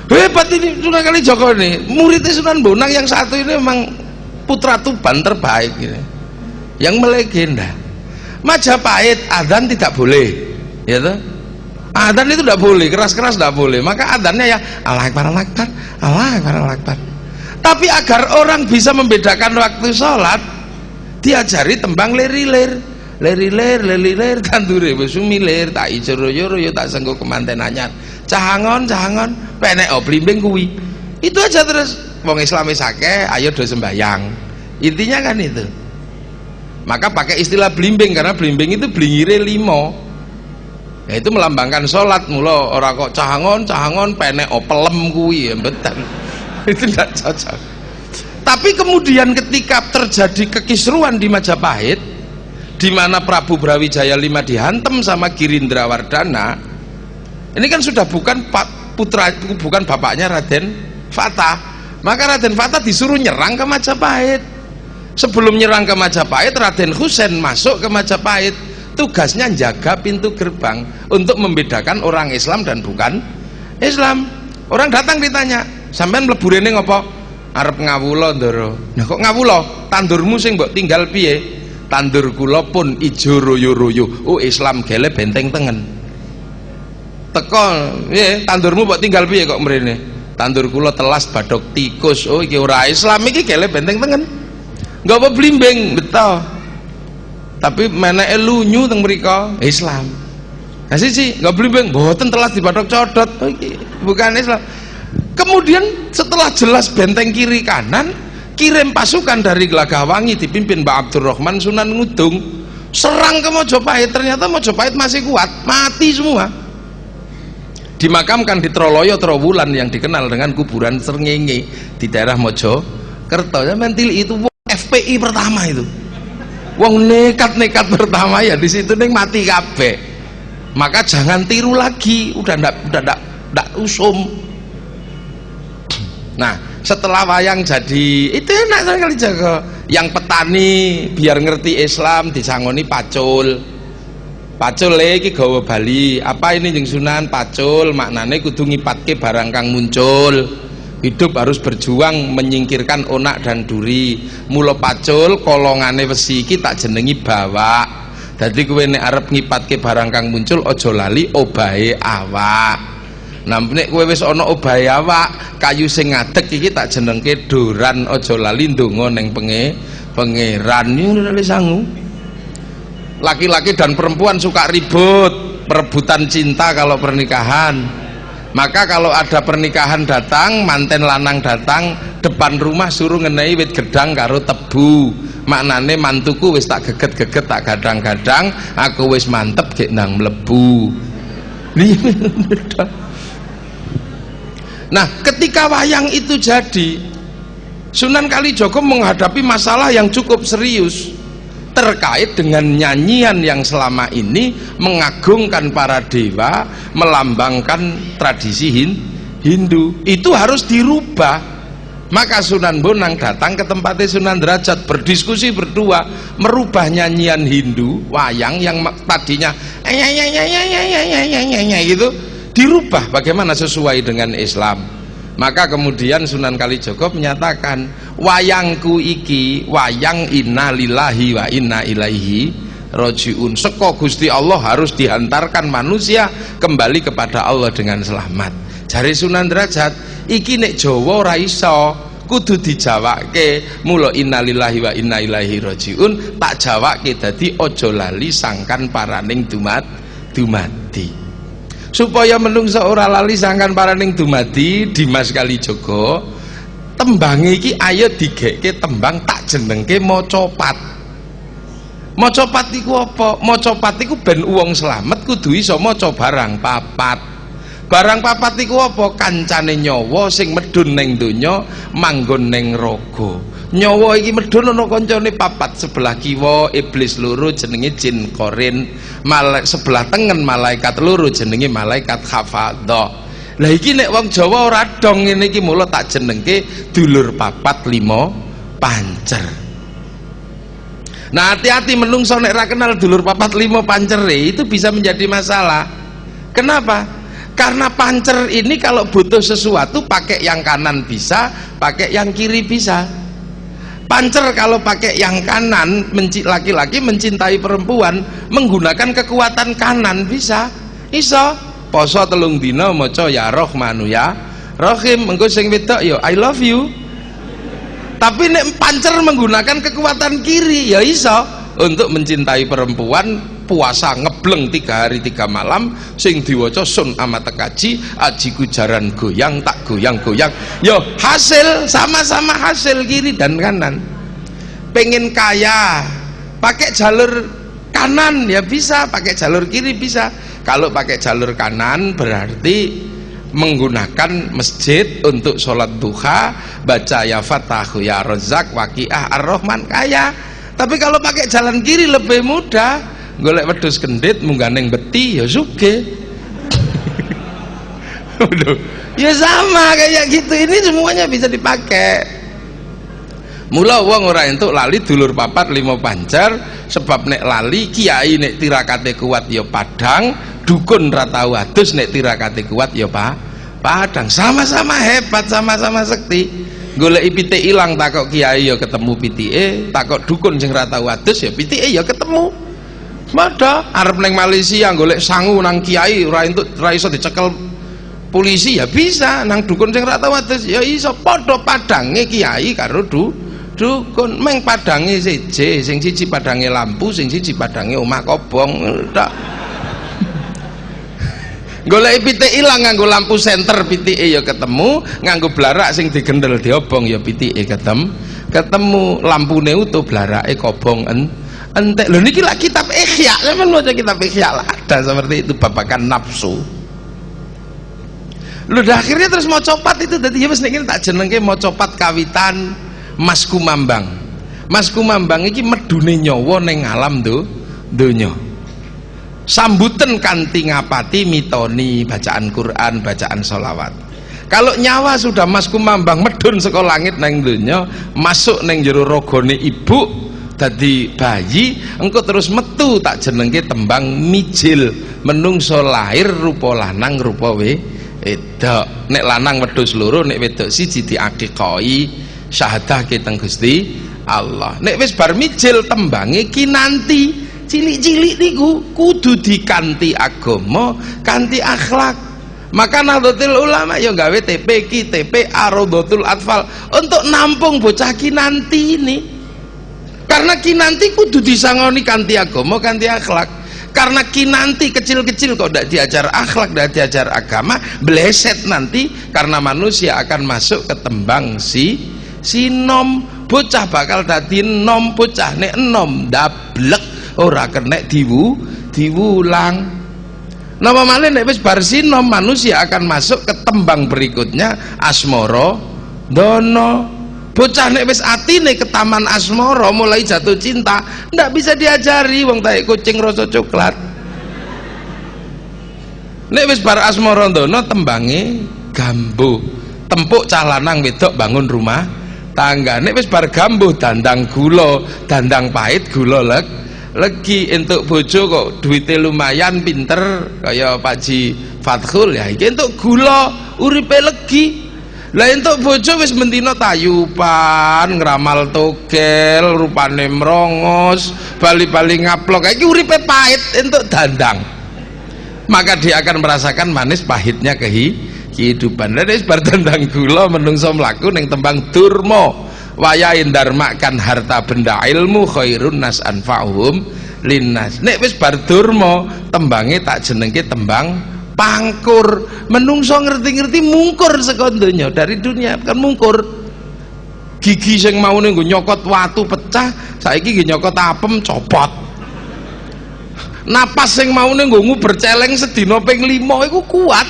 Hebat ini Sunan Kalijaga nih, muridnya Sunan Bonang yang satu ini memang putra Tuban terbaik ini, yang melegenda. Majapahit adzan tidak boleh, ya toh? Adzan itu tidak boleh, keras-keras tidak boleh. Maka adzannya ya Allahu Akbar, Allahu Akbar, Allahu Akbar, Allahu Akbar. Tapi agar orang bisa membedakan waktu sholat, diajari tembang lerilir, lerilir, lerilir, tandure wis sumilir, tak ijo royo-royo, tak senggo kemanten anyar. Cahangon, cahangon, penek blimbing kuwi. Itu aja terus. Wong Islam wis akeh, ayo do sembayang. Intinya kan itu. Maka pakai istilah blimbing karena blimbing itu blingire 5. Ya itu melambangkan sholat. Mula ora kok cahangon, cahangon, penek pelem kuwi ya betul. Itu tidak cocok. Tapi kemudian ketika terjadi kekisruan di Majapahit, di mana Prabu Brawijaya V dihantam sama Girindrawardana, ini kan sudah bukan putra, bukan bapaknya Raden Fatah. Maka Raden Fatah disuruh nyerang ke Majapahit. Sebelum nyerang ke Majapahit, Raden Husein masuk ke Majapahit, tugasnya jaga pintu gerbang untuk membedakan orang Islam dan bukan Islam. Orang datang ditanya, sampean mlebu rene ngopo? Arep ngawula ndara. Nah kok ngawula? Tandurmu sing mbok tinggal piye? Tandur kula pun ijo royo-royo. Oh Islam gele benteng tengen. Teko, piye? Tandurmu mbok tinggal piye kok mrene? Tandur kula telas badhok tikus. Oh iki ora Islam, iki gele benteng tengen. Enggak apa blimbing, betul. Tapi meneke lunyu teng mriko Islam. Nah siji, enggak blimbing, mboten telas di badhok codot. Oh iki bukan Islam. Kemudian setelah jelas benteng kiri kanan, kirim pasukan dari Gelagahwangi dipimpin Mbak Abdurrahman Sunan Ngudung, serang ke Mojopahit. Ternyata Mojopahit masih kuat, mati semua. Dimakamkan di Troloyo Trowulan yang dikenal dengan kuburan Srengenge di daerah Mojokerto. Mentil itu FPI pertama itu. Wong nekat-nekat pertama ya di situ ning mati kabeh. Maka jangan tiru lagi, udah ndak usum. Nah, setelah wayang jadi itu enak sekali jaga. Yang petani biar ngerti Islam disangoni pacul. Pacul iki gawa Bali. Apa ini jeung Sunan pacul? Maknane kudu ngipatke barang kang muncul. Hidup harus berjuang menyingkirkan onak dan duri. Mula pacul kolongane wesi iki tak jenengi bawa. Dadi kowe nek arep ngipatke barang kang muncul aja lali obahe awak. Nah nek kowe wis ana obahe awak, kayu sing ngadeg iki tak jenengke doran, aja lali ndonga ning pangeran. Ini sangu. Laki-laki dan perempuan suka ribut, perebutan cinta kalau pernikahan. Maka kalau ada pernikahan datang, manten lanang datang, depan rumah suruh ngenai wit gedang karo tebu. Maknane mantuku wis tak geget-geget, tak gadang-gadang, aku wis mantep gek nang mlebu. Nah, ketika wayang itu jadi, Sunan Kalijaga menghadapi masalah yang cukup serius terkait dengan nyanyian yang selama ini mengagungkan para dewa, melambangkan tradisi Hindu. Itu harus dirubah. Maka Sunan Bonang datang ke tempatnya Sunan Derajat, berdiskusi berdua, merubah nyanyian Hindu wayang yang tadinya gitu, dirubah bagaimana sesuai dengan Islam. Maka kemudian Sunan Kalijaga menyatakan, wayangku iki wayang inna lillahi wa inna ilaihi rajiun. Seko Gusti Allah harus dihantarkan manusia kembali kepada Allah dengan selamat. Jare Sunan Derajat, iki nek Jawa ora iso, kudu dijawake. Mula inna lillahi wa inna ilaihi rajiun tak jawake dadi aja lali sangkan paraning dumadi. Supaya menungso ora lali sangkan paraning dumadi, Dimas Kalijaga tembange iki ayo digekke tembang tak jenengke Macapat. Macapat iku apa? Macapat iku ben wong slamet kudu iso maca barang papat. Barang papat iku apa? Kancane nyawa sing medhun ning donya manggon ning raga. Nyawa iki medhun ana kancane papat, sebelah kiwa iblis loro jenenge jin korin, sebelah tengen malaikat loro jenenge malaikat hafadha. Lah iki nek wong Jawa ora dong ngene iki, mula tak jenengke dulur papat lima pancer. Nah hati-hati menungso nek ra kenal dulur papat lima pancere itu bisa menjadi masalah. Kenapa? Karena pancer ini kalau butuh sesuatu pakai yang kanan bisa, pakai yang kiri bisa. Pancer kalau pakai yang kanan, laki-laki mencintai perempuan menggunakan kekuatan kanan bisa. Iso poso 3 dina maca ya Rahmanu ya Rahim, engko sing wedok ya I love you. Tapi nek pancer menggunakan kekuatan kiri ya iso untuk mencintai perempuan puasa ngebleng 3 hari 3 malam sing diwaca sun amat kaji ajiku jaran goyang tak goyang-goyang yo hasil sama-sama hasil kiri dan kanan. Pengen kaya pakai jalur kanan ya bisa, pakai jalur kiri bisa. Kalau pakai jalur kanan berarti menggunakan masjid untuk sholat duha, baca ya Fatahu ya Razak Waqiah Ar-Rahman kaya. Tapi kalau pakai jalan kiri lebih mudah, golek wedhus kendit munggah ning beti ya sugih. Ya sama kayak gitu, ini semuanya bisa dipakai. Mula wong ora entuk lali dulur papat 5 pancer, sebab nek lali kiai nek tirakate kuat ya padang, dukun ra tau adus nek tirakate kuat ya padang. Sama-sama hebat, sama-sama sekti. Goleki pitik ilang takok kiai ya ketemu pitike, takok dukun sing ra tau adus ya pitike ya ketemu. Mada arep neng Malaysia golek sangu nang kiai ora entuk, ora iso dicekel polisi ya bisa, nang dukun sing ra tau adus ya iso. Padha padange kiai karo dukun, meng padange siji, sing siji padange lampu, sing siji padange omah kobong tak. Golek pitik ilang nganggo lampu senter pitike ya ketemu, nganggo blarak sing digendel diobong ya pitike ketemu, lampune utuh blarake kobong entek. Lho niki lak kitab Ihya, sampeyan maca kitab Ihya lah ada seperti itu babakan nafsu. Lho akhirnya terus mau copat itu dadi ya wis niki tak jenengke mau copat kawitan Mas Kumambang. Mas Kumambang iki medune nyawa ning alam donya. Sambuten kanthi ngapati mitoni bacaan Quran, bacaan sholawat. Kalau nyawa sudah Mas Kumambang medun saka langit nang donya, masuk nang jero ragane ibu dadi bayi, engko terus metu tak jenengke tembang mijil. Menungso lahir rupa lanang rupa wedok. Nek lanang wedhus loro, nek wedok siji diakikoi, syahadah ke teng Gusti Allah. Nek wis bar mijil tembange kinanti. Cilik-cilik niku kudu dikanti agama, kanthi akhlak. Maka Nahdlatul Ulama ya gawe TP TP Arodotul Atfal untuk nampung bocah kinanti ini. Karena kinanti kudu disangoni kanthi agama, kanthi akhlak. Karena kinanti kecil-kecil kok tidak diajar akhlak, tidak diajar agama, bleset nanti karena manusia akan masuk ke tembang si nom. Bocah bakal dadi nom, bocah nek nom dablek ora kena diwulang. Napa malih nek wis bar sinom manusia akan masuk ke tembang berikutnya asmara dono. Bocah nek wis atine ke taman asmara mulai jatuh cinta, ndak bisa diajari wong taek kucing rasa coklat. Nek wis bar asmara dono tembange gambuh, tempuk cah lanang wedok bangun rumah tangga. Nek wis bar gambuh dandang gula, dandang pahit gula legi entuk bojo kok duite lumayan pinter kaya Pak Ji Fathul ya iki entuk gula uripe legi. Lah entuk bojo wis mentino tayupan, ngramal togel, rupane mrongos, bali-bali ngaplok. Iki uripe pahit entuk dandang. Maka dia akan merasakan manis pahitnya kehidupan. Lah wis bar dandang gula menungso mlaku ning tembang durma. Wayahin darmakan harta benda ilmu khairun nas anfa'uhum linnas. Nek wis bar durma tembange tak jenengke tembang pangkur. Menungso ngerti-ngerti mungkur saka donya, dari dunia kan mungkur. Gigi sing maune nggo nyokot watu pecah, saiki nggih nyokot apem copot. Napas sing maune nggo nguber celeng sedina ping 5 iku kuat.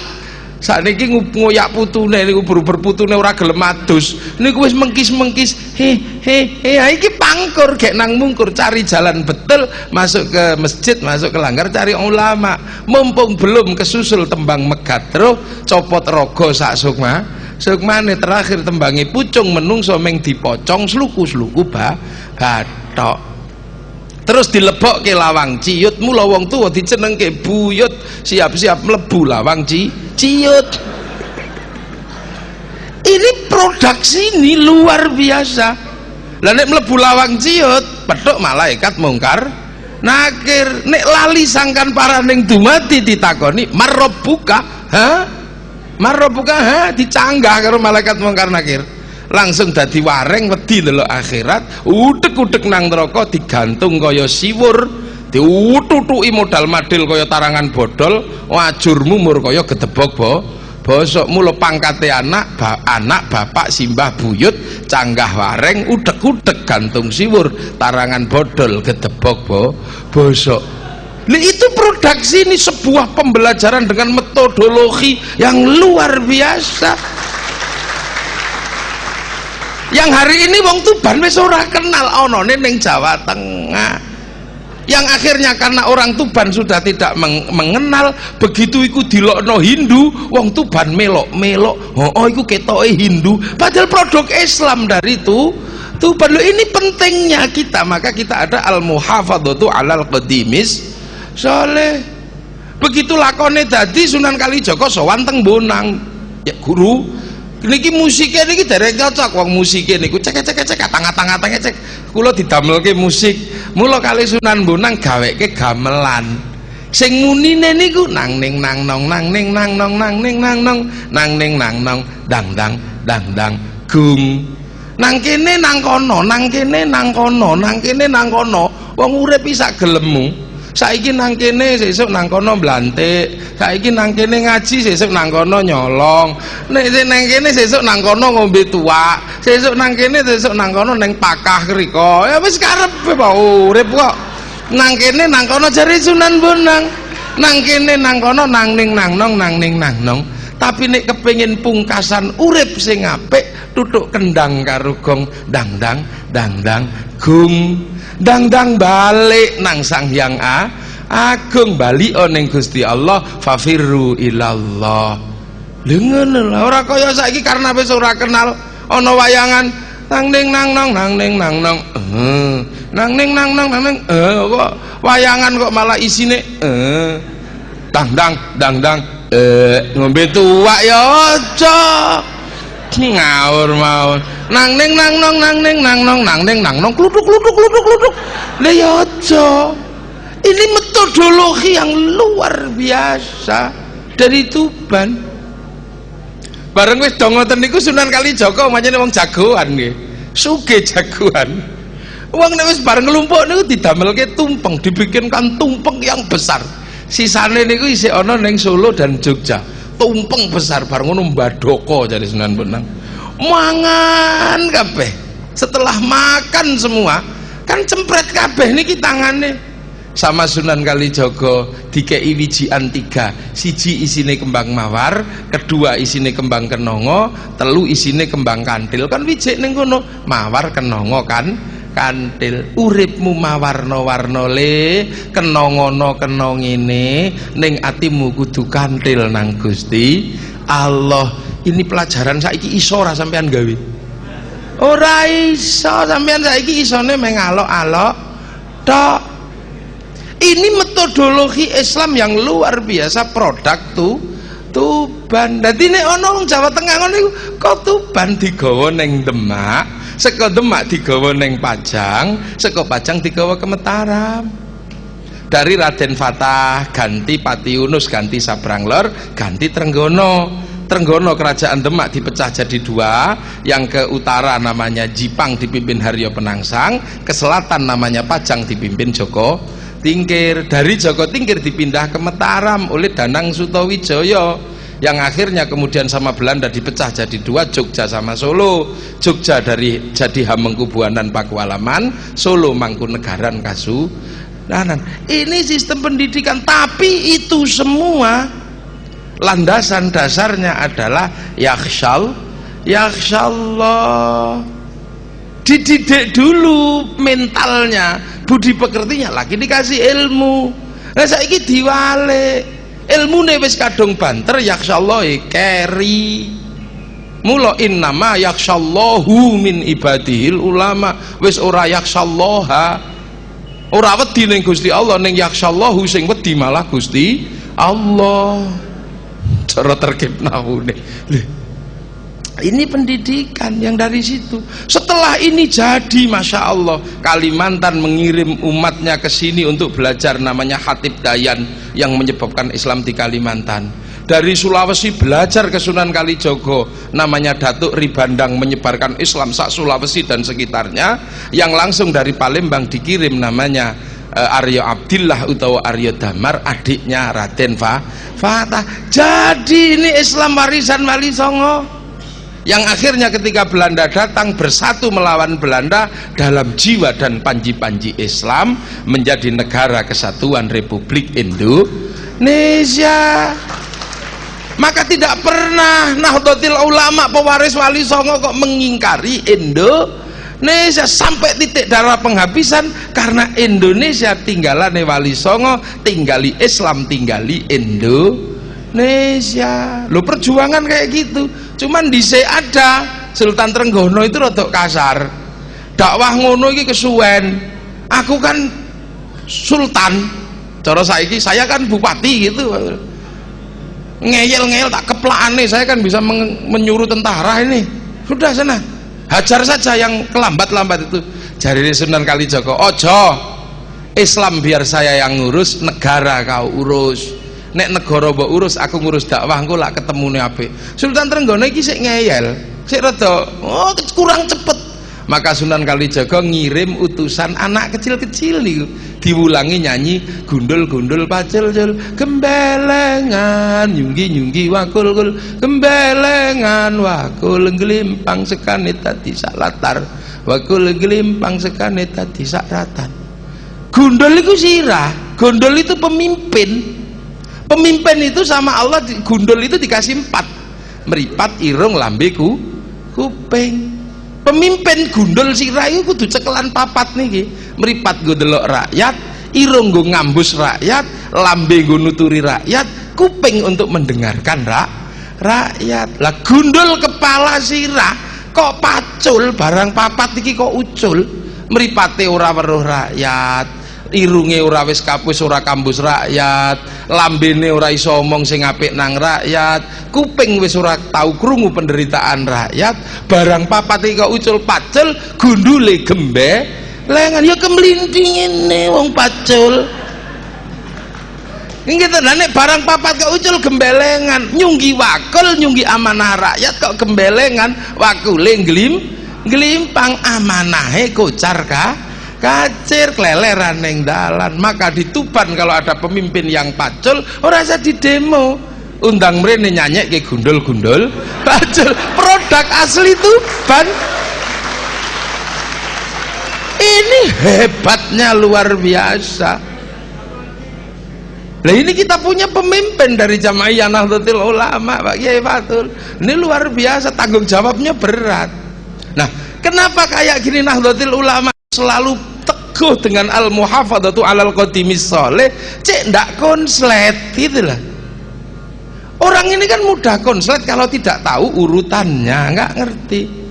Sakniki ngoyak putune niku beruber putune ora gelem adus. Niku wis mengkis-mengkis. Iki pangkur gek nang mungkur, cari jalan betul, masuk ke masjid, masuk ke langgar cari ulama. Mumpung belum kesusul tembang megatro, copot rogo sak sukmane terakhir tembangi pucung menungso meng dipocong sluku-sluku bathok. terus dilebokke lawang ciut. Mula wong tuwa dijenengke buyut, siap-siap mlebu lawang ciut. Ini produksi ini luar biasa. Lah nek mlebu lawang ciut petuk malaikat mungkar nakir. Nek lali sangkan paraning dumadi ditakoni marabbuka, marabbuka, dicanggah karo malaikat mungkar nakir. Langsung dadi wareng wedi ndelok akhirat, utek-utek nang neraka digantung kaya siwur, diututuki modal madil kaya tarangan bodol, wajur mumur kaya gedebok bosok. Mula pangkate anak bapak simbah buyut, canggah wareng, utek-utek gantung siwur, tarangan bodol, gedebok bosok. Nah, itu produksi ini sebuah pembelajaran dengan metodologi yang luar biasa. Yang hari ini wong Tuban wis ora kenal onone ning Jawa Tengah. Yang akhirnya karena orang Tuban sudah tidak mengenal, begitu iku dilokno Hindu, wong Tuban melok-melok, oh iku ketoke Hindu, padahal produk Islam dari itu Tuban. Loh, ini pentingnya kita, maka kita ada al-muhafadzatu 'alal qadimis soleh. Begitu lakone dadi Sunan Kalijaga sowan teng Bonang. Ya guru, niki musiknya niki dereng cocok, wong musiknya niku cek tang-tang cek kula didamelke musik. Mula kali Sunan Bonang gaweke gamelan. Sing munine niku nang ning nang nong nang ning nang nong nang ning nang nong nang ning nang nong dang dang gung. Nang kene nang kono, nang kene nang kono, nang kene nang kono. Wong urip isa gelemu. Saiki nang kene sesuk nang kono mblantik, saiki nang kene ngaji sesuk nang kono nyolong, nek nang kene sesuk nang kono ngombe tuak, sesuk nang kene sesuk nang kono ning pakah kriko. Ya wis karepe wae urip kok. Nang kene nang kono jare Sunan Bonang, nang kene nang kono nang ning nang nong nang ning nang nong. Tapi nek kepengin pungkasan urip sing apik, tutuk kendang karo gong dang gung. Dang balik nang Sang Hyang Agung, bali ning Gusti Allah, fafirru ilallah. Lha ngono lho, ora kaya saiki karena wis ora kenal ana wayangan nang ning nang nong nang ning nang nong. Nang ning nang nong nang ning kok wayangan kok malah isine dang ngombe tuak ya aja. Ngawur mawon. Nang ning nang nong nang ning nang nong nang ning nang nong kluduk. Lah ya aja. Ini metodologi yang luar biasa dari Tuban. Bareng wis do ngoten niku Sunan Kalijaga manjane wong jagoan nggih. Sugih jagoan. Wong nek wis bareng nglumpuk niku didamelke tumpeng, dibikinkan tumpeng yang besar. Sisane niku isih ana ning Solo dan Jogja. Tumpeng besar bareng ngono mbadoko jare Sunan Bonang. Mangan kabeh. Setelah makan semua, kan cempret kabeh niki tangane. Sama Sunan Kalijaga dikei wijian 3. Siji isine kembang mawar, kedua isine kembang kenongo, telu isine kembang kantil. Kan wijik ning kono, mawar kenongo kan kantil. Uripmu mawarna-warna le, kenongono kena ngene, ning atimu kudu kantil nang Gusti Allah. Ini pelajaran saiki iso ora sampean gawe? Ora iso, sampean saiki isone mengalok-alok tok. Ini metodologi Islam yang luar biasa, produk Tuban. Dadi nek ana wong Jawa Tengah ngono iku kok Tuban digawa ning Demak, saka Demak digawa ning Pajang, saka Pajang digawa ke Mataram. Dari Raden Fatah ganti Pati Yunus, ganti Sabranglor, ganti Trenggono. Trenggono kerajaan Demak dipecah jadi 2, yang ke utara namanya Jipang dipimpin Haryo Penangsang, ke selatan namanya Pajang dipimpin Joko Tingkir. Dari Joko Tingkir dipindah ke Mataram oleh Danang Sutawijaya, yang akhirnya kemudian sama Belanda dipecah jadi 2, Jogja sama Solo. Jogja jadi Hamengkubuanan Pakualaman, Solo Mangkunegaran Kasunanan. Ini sistem pendidikan, tapi itu semua landasan dasarnya adalah yakhsyallah. Dididik dulu mentalnya, budi pekertinya, lagi dikasih ilmu. Nah saiki diwale ilmune wis kadung banter, yakhsyallah keri. Mula innama yakhsyallahu min ibadihil ulama, wis ora yakhsyallaha, Ora wedi ning Gusti Allah, ning yakhsyallahu sing wedi malah Gusti Allah. Cara terkib nahune. Ini pendidikan yang dari situ. Setelah ini jadi, masya Allah, Kalimantan mengirim umatnya ke sini untuk belajar, namanya Khatib Dayan yang menyebabkan Islam di Kalimantan. Dari Sulawesi belajar ke Sunan Kalijogo, namanya Datuk Ribandang, menyebarkan Islam sak Sulawesi dan sekitarnya. Yang langsung dari Palembang dikirim namanya Aryo Abdillah utawa Aryo Damar, adiknya Raden Fatah. Jadi ini Islam warisan Wali Songo yang akhirnya ketika Belanda datang bersatu melawan Belanda dalam jiwa dan panji-panji Islam, menjadi negara kesatuan Republik Indonesia. Maka tidak pernah Nahdlatul Ulama pewaris Wali Songo kok mengingkari Indonesia sampai titik darah penghabisan, karena Indonesia tinggalane Wali Songo, tinggali Islam, tinggali Indonesia. Lo perjuangan kayak gitu. Cuman dhisik ada Sultan Trenggono itu rodok kasar. Dakwah ngono iki kesuwen. Aku kan sultan. Cara saiki saya kan bupati gitu. Ngeyel-ngeyel tak keplakane, saya kan bisa menyuruh tentara ini. Sudah sana. Hajar saja yang kelambat-lambat itu. Jari Sunan Kalijogo, ojo. Islam biar saya yang ngurus, negara kau urus. Nek negara mbok urus, aku ngurus dakwah, engko lak ketemune apik. Sultan Trenggono iki sik ngeyel, sik rada kurang cepet. Maka Sunan Kalijaga ngirim utusan anak kecil-kecil niku diulangi nyanyi gundul-gundul pacul-cul gembelengan nyunggi-nyunggi wakul-kul gembelengan wakul glimpang sekane dadi salatar wakul glimpang sekane dadi sakratan. Gundul itu sirah, gundul itu pemimpin. Pemimpin itu sama Allah, gundul itu dikasih 4, meripat, irung, lambeku, kuping. Pemimpin gundul sirah itu kudu cekelan 4 niki. Meripat nggo delok rakyat, irung nggo ngambus rakyat, lambe nggo nuturi rakyat, kuping untuk mendengarkan rakyat. Lah gundul kepala sirah kok pacul, barang 4 iki kok ucul. Mripate ora weruh rakyat, irunge ora wis kapus ora kambus rakyat, lambene ora iso omong sing apik nang rakyat, kuping wis ora tau krungu penderitaan rakyat, barang 4 iki kok ucul pacul, gundule gembelengan ya kemlinting ngene wong pacul. Nggih to, nek barang 4 kok ucul gembelengan, nyunggi wakul, nyunggi amanah rakyat kok gembelengan, wakule glimpang, amanahe kocar kacir, keleleran neng dalan. Maka di Tuban kalau ada pemimpin yang pacul, ora usah di demo, undang mrene nyanyek ke gundul-gundul pacul, produk asli Tuban. Ini hebatnya luar biasa. Nah ini kita punya pemimpin dari Jamaiyah Nahdlatul Ulama, Pak Kiai Fatul. Ini luar biasa, tanggung jawabnya berat. Nah, kenapa kayak gini Nahdlatul Ulama selalu teguh dengan al-muhafadzatu alal qadimis sholih, cek ndak konslet gitulah. Orang ini kan mudah konslet kalau tidak tahu urutannya, nggak ngerti.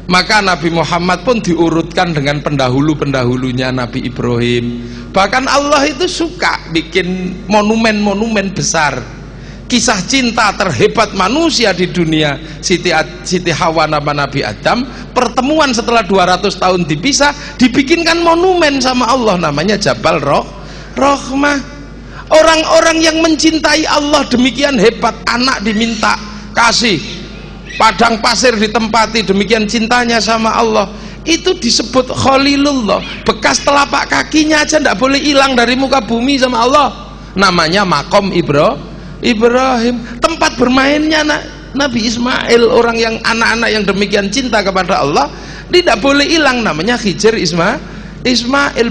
Maka Nabi Muhammad pun diurutkan dengan pendahulu-pendahulunya Nabi Ibrahim. Bahkan Allah itu suka bikin monumen-monumen besar. Kisah cinta terhebat manusia di dunia, Siti Hawa nama Nabi Adam, pertemuan setelah 200 tahun dipisah, dibikinkan monumen sama Allah, namanya Jabal Rahmah. Orang-orang yang mencintai Allah demikian hebat, anak diminta kasih, padang pasir ditempati, demikian cintanya sama Allah. Itu disebut Khalilullah. Bekas telapak kakinya aja tidak boleh hilang dari muka bumi sama Allah, namanya Makom Ibrahim. Tempat bermainnya Nabi Ismail, orang yang anak-anak yang demikian cinta kepada Allah, tidak boleh hilang, namanya Khidir Ismail.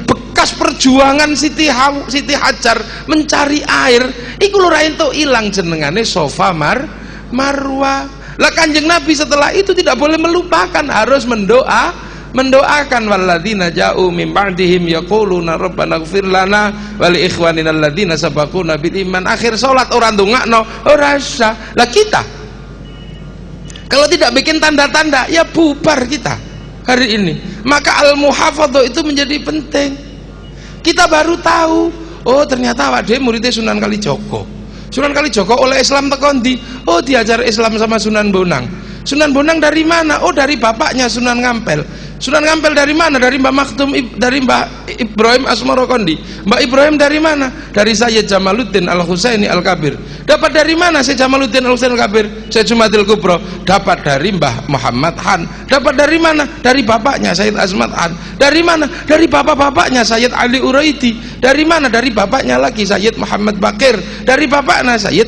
Bekas perjuangan Siti Hajar mencari air, iku lho ra entuk ilang, jenengane Safa Marwah. Lah Kanjeng Nabi setelah itu tidak boleh melupakan, harus mendoakan walladzina ja'u min ba'dihim yaquluna rabbana ighfir lana wa li ikhwanina alladzina sabaquna bil iman. Akhir salat orang ndongakno ora usah. Lah kita kalau tidak bikin tanda-tanda ya bubar kita hari ini. Maka al-muhafadzah itu menjadi penting. Kita baru tahu, oh ternyata awak dhewe muridnya Sunan Kalijaga. Sunan Kalijaga oleh Islam tekondi, oh diajar Islam sama Sunan Bonang. Sunan Bonang dari mana? Oh dari bapaknya Sunan Ngampel. Sunan Ngampel dari mana? Dari Mbah Maktum, dari Mbah Ibrahim Asmoro Kondi. Mbah Ibrahim dari mana? Dari Sayyid Jamaluddin Al-Husaini Al-Kabir. Dapat dari mana Sayyid Jamaluddin Al-Husaini Al-Kabir? Sayyid Jumadil Kubro. Dapat dari Mbah Muhammad Han. Dapat dari mana? Dari bapaknya Sayyid Asmat Han. Dari mana? Dari bapak-bapaknya Sayyid Ali Uraidi. Dari mana? Dari bapaknya lagi Sayyid Muhammad Bakir. Dari bapaknya Sayyid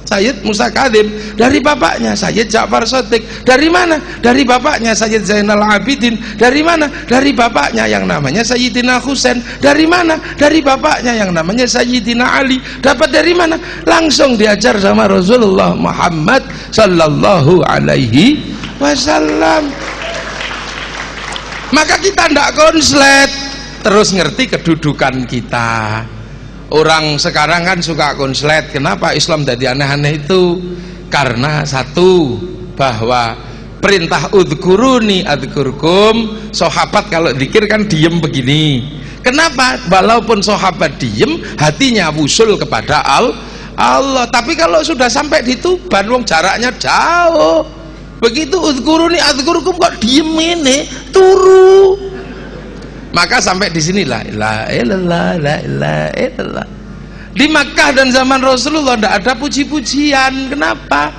Sayyid Musa Kadim. Dari bapaknya Sayyid Ja'far Shadiq. Dari mana? Dari bapaknya Sayyid Zainal Abidin. Dari mana? Dari bapaknya yang namanya Sayyidina Husain. Dari mana? Dari bapaknya yang namanya Sayyidina Ali. Dapat dari mana? Langsung diajar sama Rasulullah Muhammad sallallahu alaihi wasallam. Maka kita tidak konslet, terus ngerti kedudukan kita. Orang sekarang kan suka konslet. Kenapa Islam jadi aneh-aneh itu? Karena satu, bahwa perintah udhkuruni adhkurkum, sahabat kalau dzikir kan diem begini. Kenapa? Walaupun sahabat diem, hatinya wusul kepada Allah. Tapi kalau sudah sampai di Tuban, wong jaraknya jauh, begitu udhkuruni adhkurkum kok diem ini, turu. Maka sampai di sini la ilaha illallah, la ilaha illallah. Di Makkah dan zaman Rasulullah tidak ada puji-pujian. Kenapa?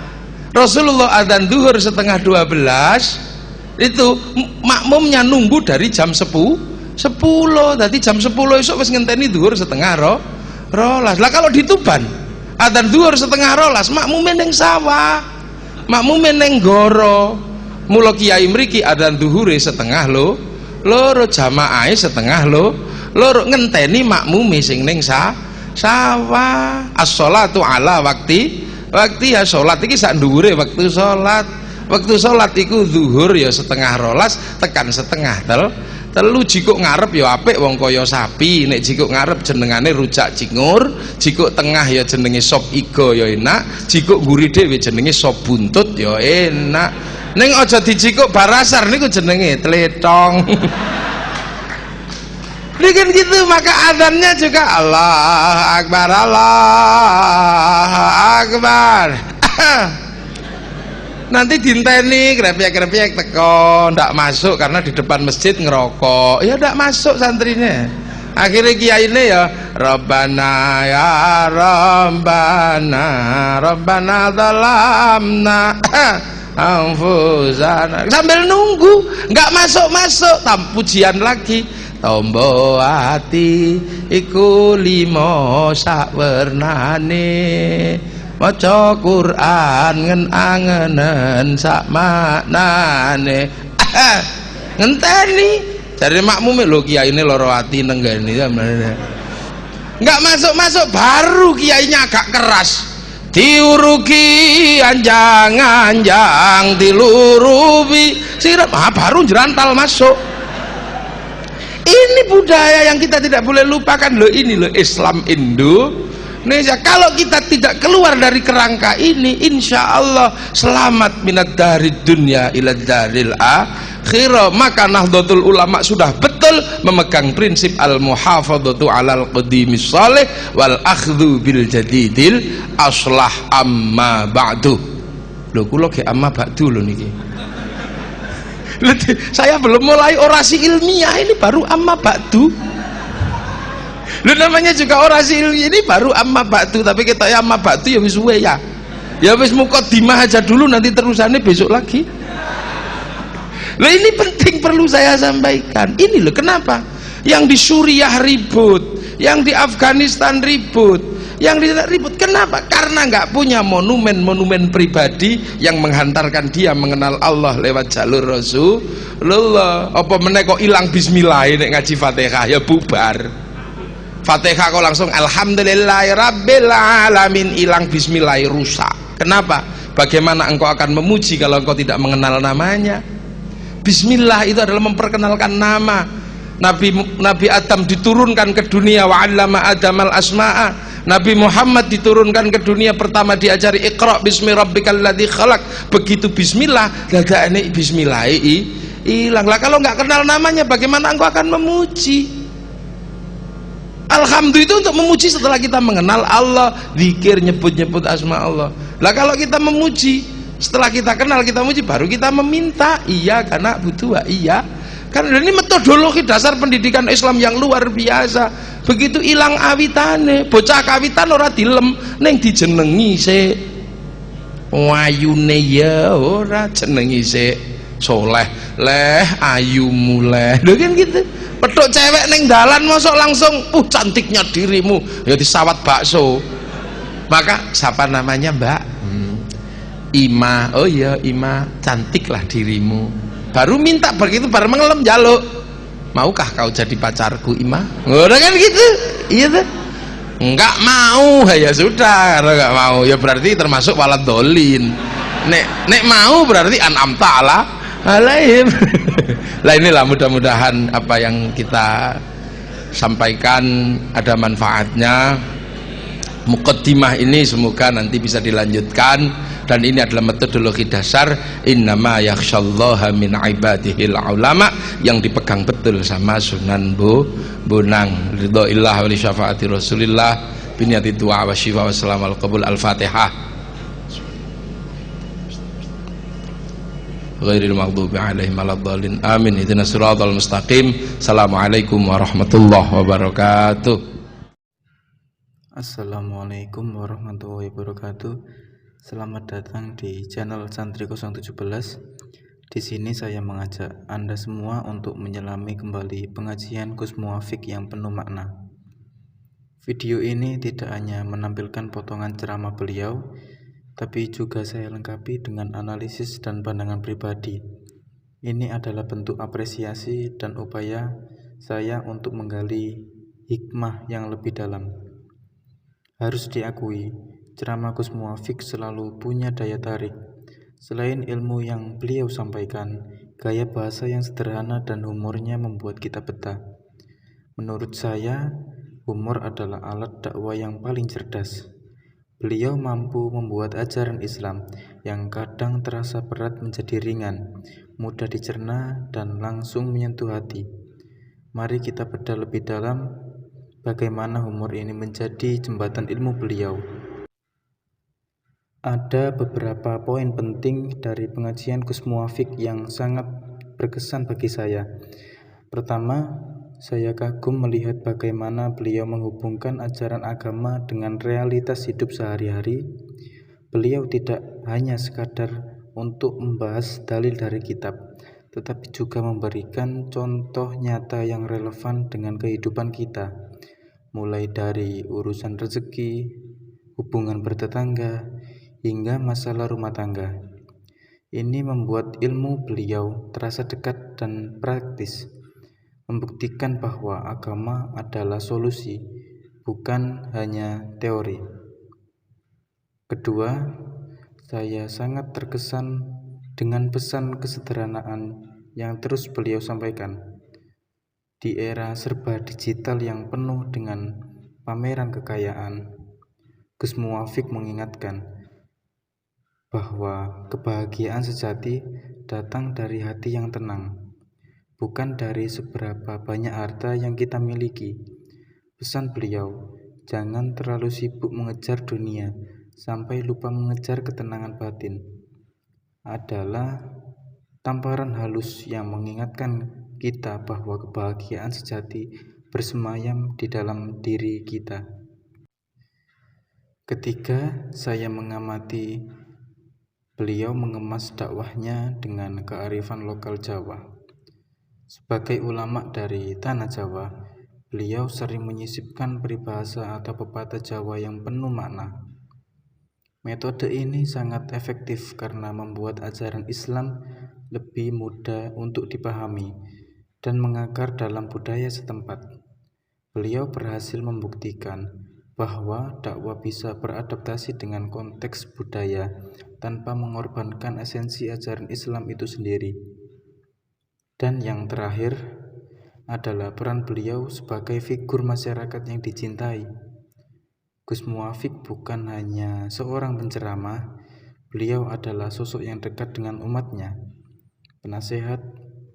Rasulullah adzan duhur setengah 12 itu makmumnya nunggu dari jam 10. Tadi jam 10 esok wis ngenteni duhur setengah rolas. Lah kalau di Tuban adzan duhur setengah rolas, makmume ning sawah, makmume ning goro. Mula kiai mriki adzan duhure setengah loro, jamaah setengah loro, ngenteni makmumi sing ning sawah. As-sholatu ala wakti ya, sholat iki sak dhuwure waktu sholat. Waktu sholat iku zuhur ya setengah rolas tekan setengah telu. Jikuk ngarep ya apik wong kaya sapi, nek jikuk ngarep jenengane rujak cingur, jikuk tengah ya jenenge sop iga ya enak, jikuk nguri dhewe jenenge sop buntut ya enak. Ning aja dijikuk barasar niku jenenge tletong. Bikin gitu, maka adzannya juga Allah Akbar, Allah Akbar. Nanti dinteni grepiak-grepiak teko, ndak masuk karena di depan masjid ngerokok. Ya ndak masuk santrinya. Akhirnya kiai ini ya Rabbana ya Rabbana Rabbana zalamna anfusana, sambil nunggu nggak masuk pujian lagi. Tombo hati iku limo sak wernane, maca Quran ngen-angenen sak maknane. Ngenteni dari makmume lho kiai ini loro ati nenggani. Nggak masuk baru kiainya agak keras. Diuruki anjang-anjang dilurubi sirap, baru jerantal masuk. Ini budaya yang kita tidak boleh lupakan loh. Ini loh Islam Indonesia. Kalau kita tidak keluar dari kerangka ini, insya Allah selamat minad dari dunia ila daril akhirah. Maka Nahdlatul Ulama sudah betul memegang prinsip al-muhafadzatu alal qadimis salih wal akhdhu bil jadidil aslah amma ba'du. Lho kula ge amma ba'du lho niki. Saya belum mulai orasi ilmiah, ini baru amma ba'du. Lu namanya juga orasi ilmiah, ini baru amma ba'du. Tapi kita ya amma ba'du ya wis suwe ya. Ya wis mukadimah aja dulu, nanti terusannya besok lagi. Loh ini penting, perlu saya sampaikan. Ini loh kenapa yang di Suriah ribut, yang di Afghanistan ribut, yang di ribut. Kenapa? Karena nggak punya monumen pribadi yang menghantarkan dia mengenal Allah lewat jalur Rasulullah. Apa meneh kok ilang bismillah nek ngaji Fatihah ya bubar. Fatihah kok langsung alhamdulillahirabbil alamin, ilang bismillah rusak. Kenapa? Bagaimana engkau akan memuji kalau engkau tidak mengenal namanya? Bismillah itu adalah memperkenalkan nama. Nabi Adam diturunkan ke dunia wa 'allama Adamal asma'a. Nabi Muhammad diturunkan ke dunia pertama diajari Iqra bismi rabbikal ladzi khalaq. Begitu bismillah, dadane bismillah hilang. Lah kalau nggak kenal namanya bagaimana engkau akan memuji? Alhamdulillah itu untuk memuji setelah kita mengenal Allah, zikir, nyebut-nyebut asma Allah. Lah kalau kita memuji setelah kita kenal, kita muji, baru kita meminta. Iya karena butuh iya. Karena ini metodologi dasar pendidikan Islam yang luar biasa. Begitu ilang awitane, bocah kawitan ora dilem ning dijenengi sik. Wayune ya ora jenengi sik. Soleh leh ayu muleh. Lho kan gitu. Pedok cewek neng dalan mosok langsung cantiknya dirimu ya disawat bakso. Maka siapa namanya Mbak? Ima. Oh iya Ima, cantiklah dirimu. Baru minta begitu, baru mengelem jaluk. Maukah kau jadi pacarku Ima? Udah kan gitu. Iya tuh. Enggak mau, ya sudah. Kalau enggak mau ya berarti termasuk walad dolin. Nek mau berarti an'am ta'ala alaihim. Lah inilah mudah-mudahan apa yang kita sampaikan ada manfaatnya. Muqaddimah ini semoga nanti bisa dilanjutkan, dan ini adalah metodologi dasar innama yakhsyallaha min ibadihil ulama yang dipegang betul sama Sunan Bonang. Ridhoillah wa li syafaati Rasulillah binyati du'a wa syifa wa salam al qabul. Al-Fatihah. Ghairil maghdubi alaihim waladdallin. Amin. Ihdinas siratal mustaqim. Assalamualaikum warahmatullahi wabarakatuh. Assalamualaikum warahmatullahi wabarakatuh. Selamat datang di channel Santri 017. Di sini saya mengajak Anda semua untuk menyelami kembali pengajian Gus Muwafiq yang penuh makna. Video ini tidak hanya menampilkan potongan ceramah beliau, tapi juga saya lengkapi dengan analisis dan pandangan pribadi. Ini adalah bentuk apresiasi dan upaya saya untuk menggali hikmah yang lebih dalam. Harus diakui, ceramah Gus Muwafiq selalu punya daya tarik. Selain ilmu yang beliau sampaikan, gaya bahasa yang sederhana dan humornya membuat kita betah. Menurut saya, humor adalah alat dakwah yang paling cerdas. Beliau mampu membuat ajaran Islam yang kadang terasa berat menjadi ringan, mudah dicerna, dan langsung menyentuh hati. Mari kita bedah lebih dalam bagaimana humor ini menjadi jembatan ilmu beliau. Ada beberapa poin penting dari pengajian Gus Muwafiq yang sangat berkesan bagi saya. Pertama, saya kagum melihat bagaimana beliau menghubungkan ajaran agama dengan realitas hidup sehari-hari. Beliau tidak hanya sekadar untuk membahas dalil dari kitab, tetapi juga memberikan contoh nyata yang relevan dengan kehidupan kita, mulai dari urusan rezeki, hubungan bertetangga, hingga masalah rumah tangga. Ini membuat ilmu beliau terasa dekat dan praktis, membuktikan bahwa agama adalah solusi, bukan hanya teori. Kedua, saya sangat terkesan dengan pesan kesederhanaan yang terus beliau sampaikan. Di era serba digital yang penuh dengan pameran kekayaan, Gus Muwafiq mengingatkan bahwa kebahagiaan sejati datang dari hati yang tenang, bukan dari seberapa banyak harta yang kita miliki. Pesan beliau, jangan terlalu sibuk mengejar dunia sampai lupa mengejar ketenangan batin, adalah tamparan halus yang mengingatkan kita bahwa kebahagiaan sejati bersemayam di dalam diri kita. Ketiga, saya mengamati beliau mengemas dakwahnya dengan kearifan lokal Jawa. Sebagai ulama dari tanah Jawa, beliau sering menyisipkan peribahasa atau pepatah Jawa yang penuh makna. Metode ini sangat efektif karena membuat ajaran Islam lebih mudah untuk dipahami dan mengakar dalam budaya setempat. Beliau berhasil membuktikan bahwa dakwah bisa beradaptasi dengan konteks budaya tanpa mengorbankan esensi ajaran Islam itu sendiri. Dan yang terakhir adalah peran beliau sebagai figur masyarakat yang dicintai. Gus Muwafiq bukan hanya seorang penceramah, beliau adalah sosok yang dekat dengan umatnya, penasehat,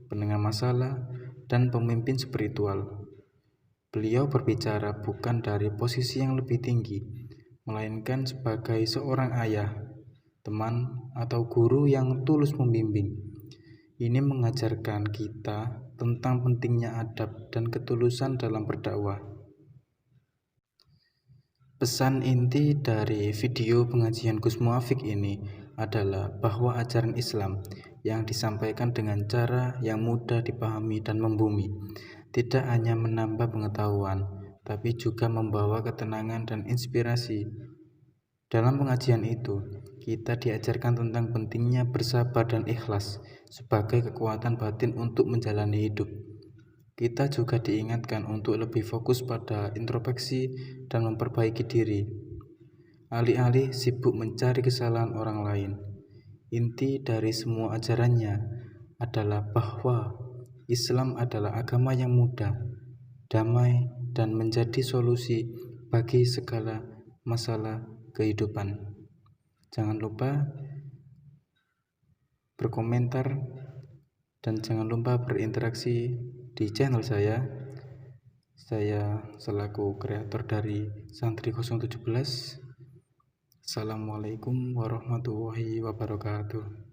penengah masalah, dan pemimpin spiritual. Beliau berbicara bukan dari posisi yang lebih tinggi, melainkan sebagai seorang ayah, teman, atau guru yang tulus membimbing. Ini mengajarkan kita tentang pentingnya adab dan ketulusan dalam berdakwah. Pesan inti dari video pengajian Gus Muafik ini adalah bahwa ajaran Islam yang disampaikan dengan cara yang mudah dipahami dan membumi tidak hanya menambah pengetahuan, tapi juga membawa ketenangan dan inspirasi. Dalam pengajian itu, kita diajarkan tentang pentingnya bersabar dan ikhlas sebagai kekuatan batin untuk menjalani hidup. Kita juga diingatkan untuk lebih fokus pada introspeksi dan memperbaiki diri, alih-alih sibuk mencari kesalahan orang lain. Inti dari semua ajarannya adalah bahwa Islam adalah agama yang mudah, damai, dan menjadi solusi bagi segala masalah kehidupan. Jangan lupa berkomentar dan jangan lupa berinteraksi di channel saya. Saya selaku kreator dari Santri 017. Assalamualaikum warahmatullahi wabarakatuh.